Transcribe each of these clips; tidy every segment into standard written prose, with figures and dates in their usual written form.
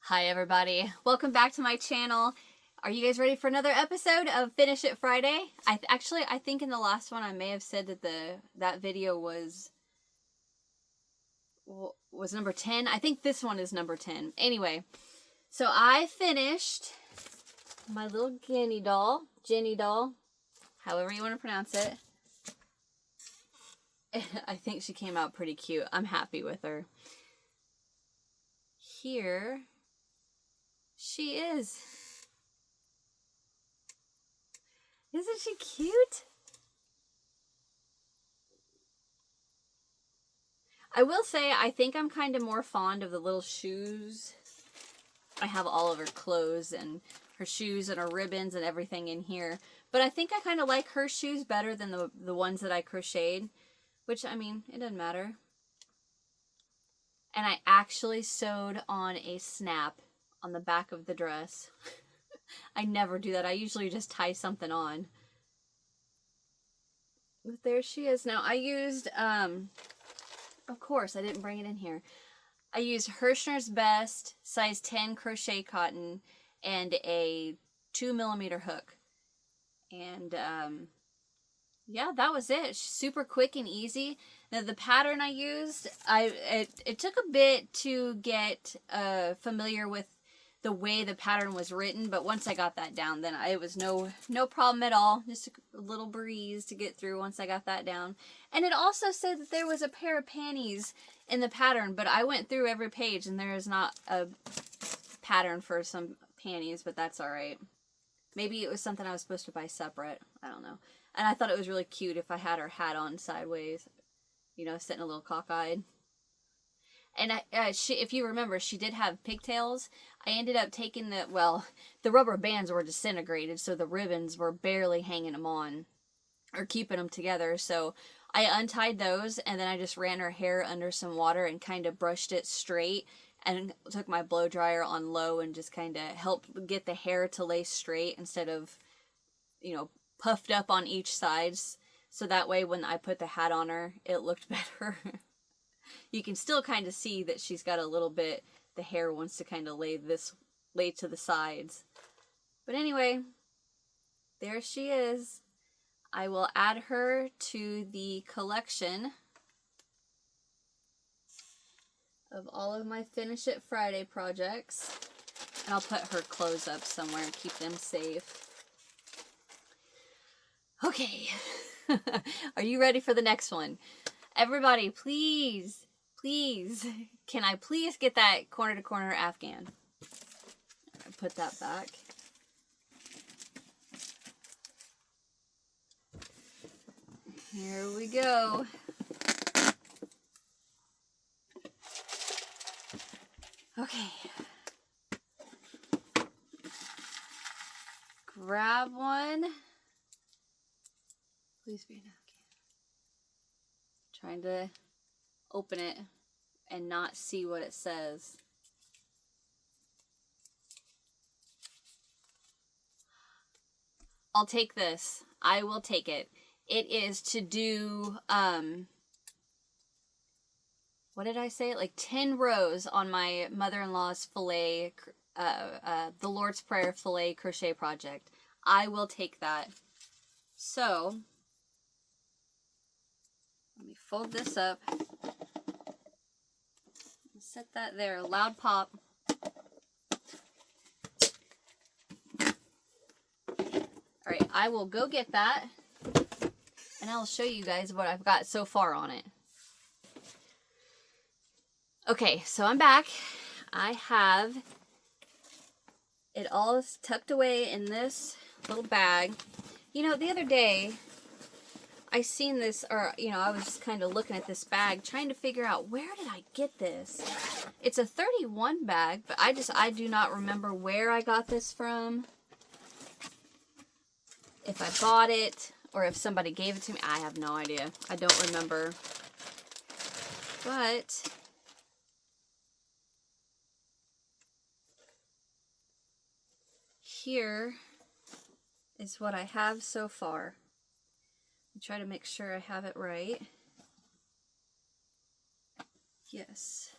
Hi everybody, welcome back to my channel. Are you guys ready for another episode of Finish It Friday? I think in the last one I may have said that that video was number 10. I think this one is number 10. Anyway, so I finished my little Jenny doll, however you want to pronounce it. I think she came out pretty cute. I'm happy with her. Here she is. Isn't she cute? I will say, I think I'm kind of more fond of the little shoes. I have all of her clothes and her shoes and her ribbons and everything in here. But I think I kind of like her shoes better than the ones that I crocheted. Which, I mean, it doesn't matter. And I actually sewed on a snap on the back of the dress. I never do that. I usually just tie something on. But there she is. Now, I used, of course, I didn't bring it in here. I used Hirschner's Best size 10 crochet cotton and a 2mm hook. And, yeah, that was it. Super quick and easy. Now, the pattern I used, it took a bit to get familiar with the way the pattern was written, but once I got that down, then it was no problem at all. Just a little breeze to get through once I got that down. And it also said that there was a pair of panties in the pattern, but I went through every page and there is not a pattern for some panties, but that's all right. Maybe it was something I was supposed to buy separate. I don't know. And I thought it was really cute if I had her hat on sideways, you know, sitting a little cockeyed. And if you remember, she did have pigtails. I ended up taking the rubber bands were disintegrated, so the ribbons were barely hanging them on or keeping them together. So I untied those, and then I just ran her hair under some water and kind of brushed it straight and took my blow dryer on low and just kind of helped get the hair to lay straight instead of, you know, puffed up on each side. So that way when I put the hat on her, it looked better. You can still kind of see that she's got a little bit, the hair wants to kind of lay to the sides. But anyway, there she is. I will add her to the collection of all of my Finish It Friday projects. And I'll put her clothes up somewhere and keep them safe. Okay. Are you ready for the next one? Everybody, please, can I please get that corner to corner Afghan? Put that back. Here we go. Okay. Grab one. Please be an Afghan. Trying to open it and not see what it says. I'll take this. I will take it. It is to do, what did I say? Like 10 rows on my mother-in-law's filet, the Lord's Prayer filet crochet project. I will take that. So, let me fold this up. Set that there. Loud pop. Alright, I will go get that. And I'll show you guys what I've got so far on it. Okay, so I'm back. I have it all tucked away in this little bag. You know, the other day, I seen this, or, you know, I was just kind of looking at this bag, trying to figure out, where did I get this? It's a 31 bag, but I do not remember where I got this from. If I bought it, or if somebody gave it to me, I have no idea. I don't remember. But here is what I have so far. Try to make sure I have it right. Yes.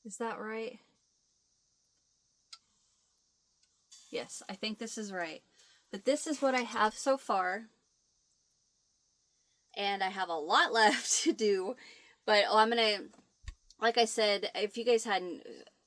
Is that right? Yes, I think this is right. But this is what I have so far. And I have a lot left to do. But I'm going to, like I said, if you guys hadn't,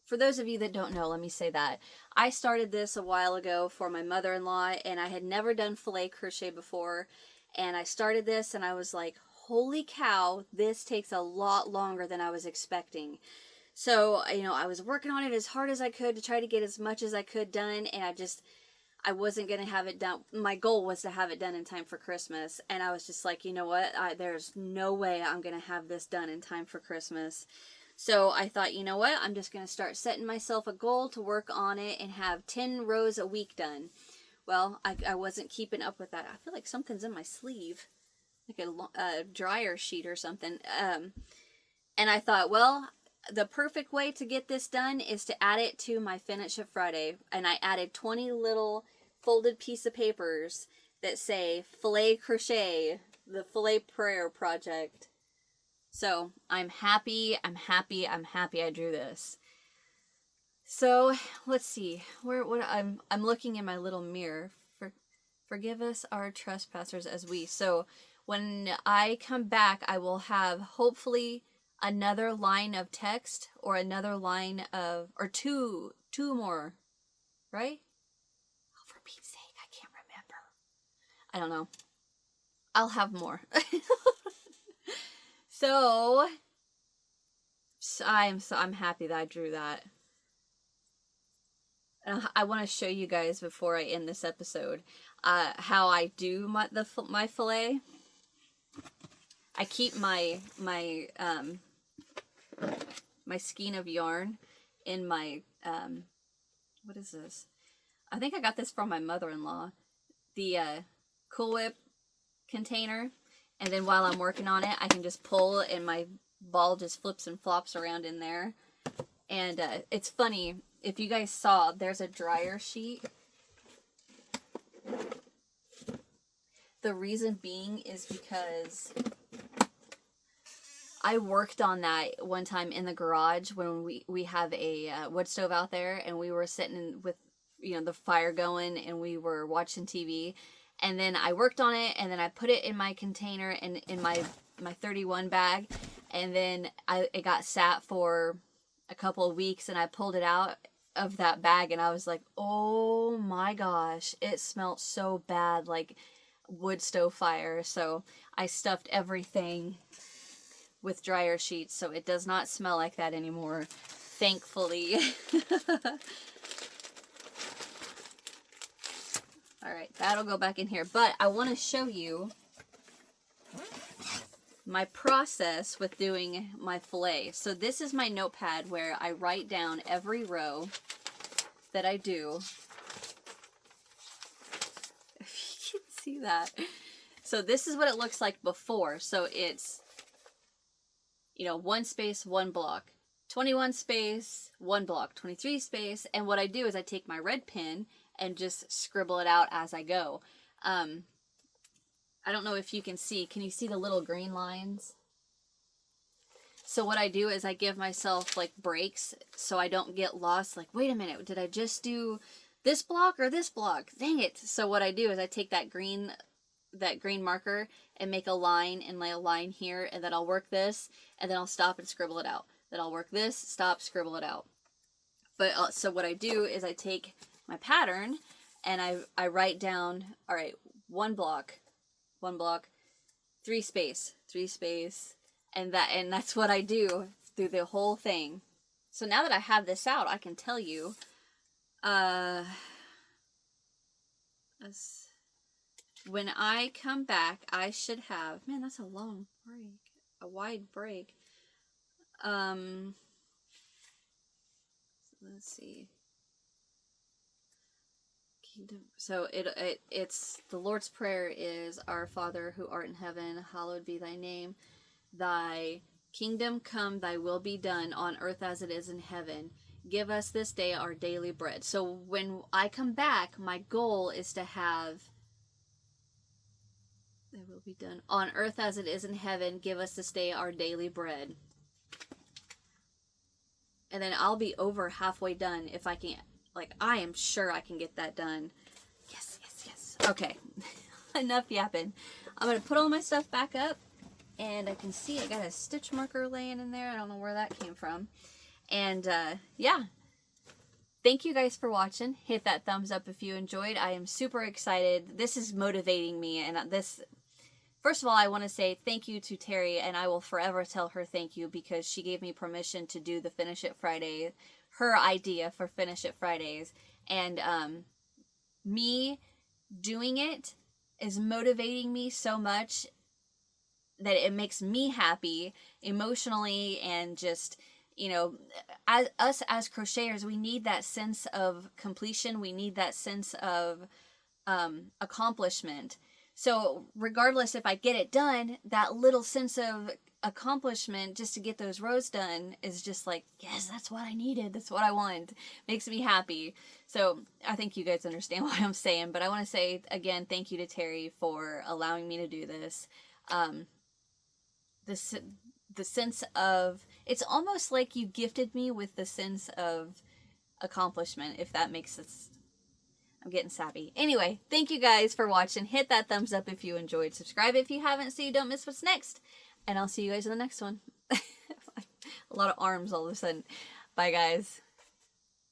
for those of you that don't know, let me say that. I started this a while ago for my mother-in-law, and I had never done filet crochet before. And I started this, and I was like, holy cow, this takes a lot longer than I was expecting. So, I was working on it as hard as I could to try to get as much as I could done, and I wasn't going to have it done. My goal was to have it done in time for Christmas, and I was just like, you know what, there's no way I'm going to have this done in time for Christmas. So I thought, you know what, I'm just going to start setting myself a goal to work on it and have 10 rows a week done. Well, I wasn't keeping up with that. I feel like something's in my sleeve, like a dryer sheet or something. And I thought, well, the perfect way to get this done is to add it to my Finish It Friday. And I added 20 little folded piece of papers that say Filet Crochet, the Filet Prayer Project. So I'm happy I drew this. So let's see, I'm looking in my little mirror. Forgive us our trespassers as we. So when I come back, I will have hopefully another line of text or another line of, or two more, right? Oh, for Pete's sake, I can't remember. I don't know. I'll have more. So I'm happy that I drew that. And I want to show you guys before I end this episode how I do my fillet. I keep my skein of yarn in my what is this? I think I got this from my mother-in-law. The Cool Whip container, and then while I'm working on it, I can just pull and my ball just flips and flops around in there. And it's funny, if you guys saw, there's a dryer sheet. The reason being is because I worked on that one time in the garage when we have a wood stove out there, and we were sitting with the fire going, and we were watching TV. And then I worked on it, and then I put it in my container and in my 31 bag, and then it got sat for a couple of weeks, and I pulled it out of that bag, and I was like, oh my gosh, it smelled so bad, like wood stove fire. So I stuffed everything with dryer sheets, so it does not smell like that anymore, thankfully. Alright, that'll go back in here. But I want to show you my process with doing my fillet. So this is my notepad where I write down every row that I do. If you can see that. So this is what it looks like before. So it's, 1 space, 1 block. 21 space, 1 block. 23 space. And what I do is I take my red pen and just scribble it out as I go. I don't know if you can see. Can you see the little green lines? So what I do is I give myself like breaks so I don't get lost. Like, wait a minute, did I just do this block or this block? Dang it. So what I do is I take that green marker and make a line and lay a line here, and then I'll work this, and then I'll stop and scribble it out. Then I'll work this, stop, scribble it out. But so what I do is I take my pattern and I write down, all right, 1 block, 3 space, and that's what I do through the whole thing. So now that I have this out, I can tell you, when I come back, I should have, man, that's a long break, a wide break. Let's see. So it's the Lord's Prayer is, Our Father who art in heaven, hallowed be thy name. Thy kingdom come, thy will be done on earth as it is in heaven. Give us this day our daily bread. So when I come back, my goal is to have, thy will be done on earth as it is in heaven. Give us this day our daily bread. And then I'll be over halfway done if I can, like, I am sure I can get that done. Yes, yes, yes. Okay, enough yapping. I'm going to put all my stuff back up, and I can see I got a stitch marker laying in there. I don't know where that came from. And, yeah. Thank you guys for watching. Hit that thumbs up if you enjoyed. I am super excited. This is motivating me, and this... First of all, I want to say thank you to Terry, and I will forever tell her thank you because she gave me permission to do the Finish It Friday, her idea for Finish It Fridays. And me doing it is motivating me so much that it makes me happy emotionally, and just, you know, as us as crocheters, we need that sense of completion. We need that sense of accomplishment. So regardless if I get it done, that little sense of accomplishment just to get those rows done is just like, yes, that's what I needed. That's what I want. Makes me happy. So I think you guys understand what I'm saying, but I want to say again, thank you to Terry for allowing me to do this. The sense of, it's almost like you gifted me with the sense of accomplishment, if that makes sense. I'm getting sappy. Anyway, thank you guys for watching. Hit that thumbs up if you enjoyed. Subscribe if you haven't so you don't miss what's next. And I'll see you guys in the next one. A lot of arms all of a sudden. Bye, guys.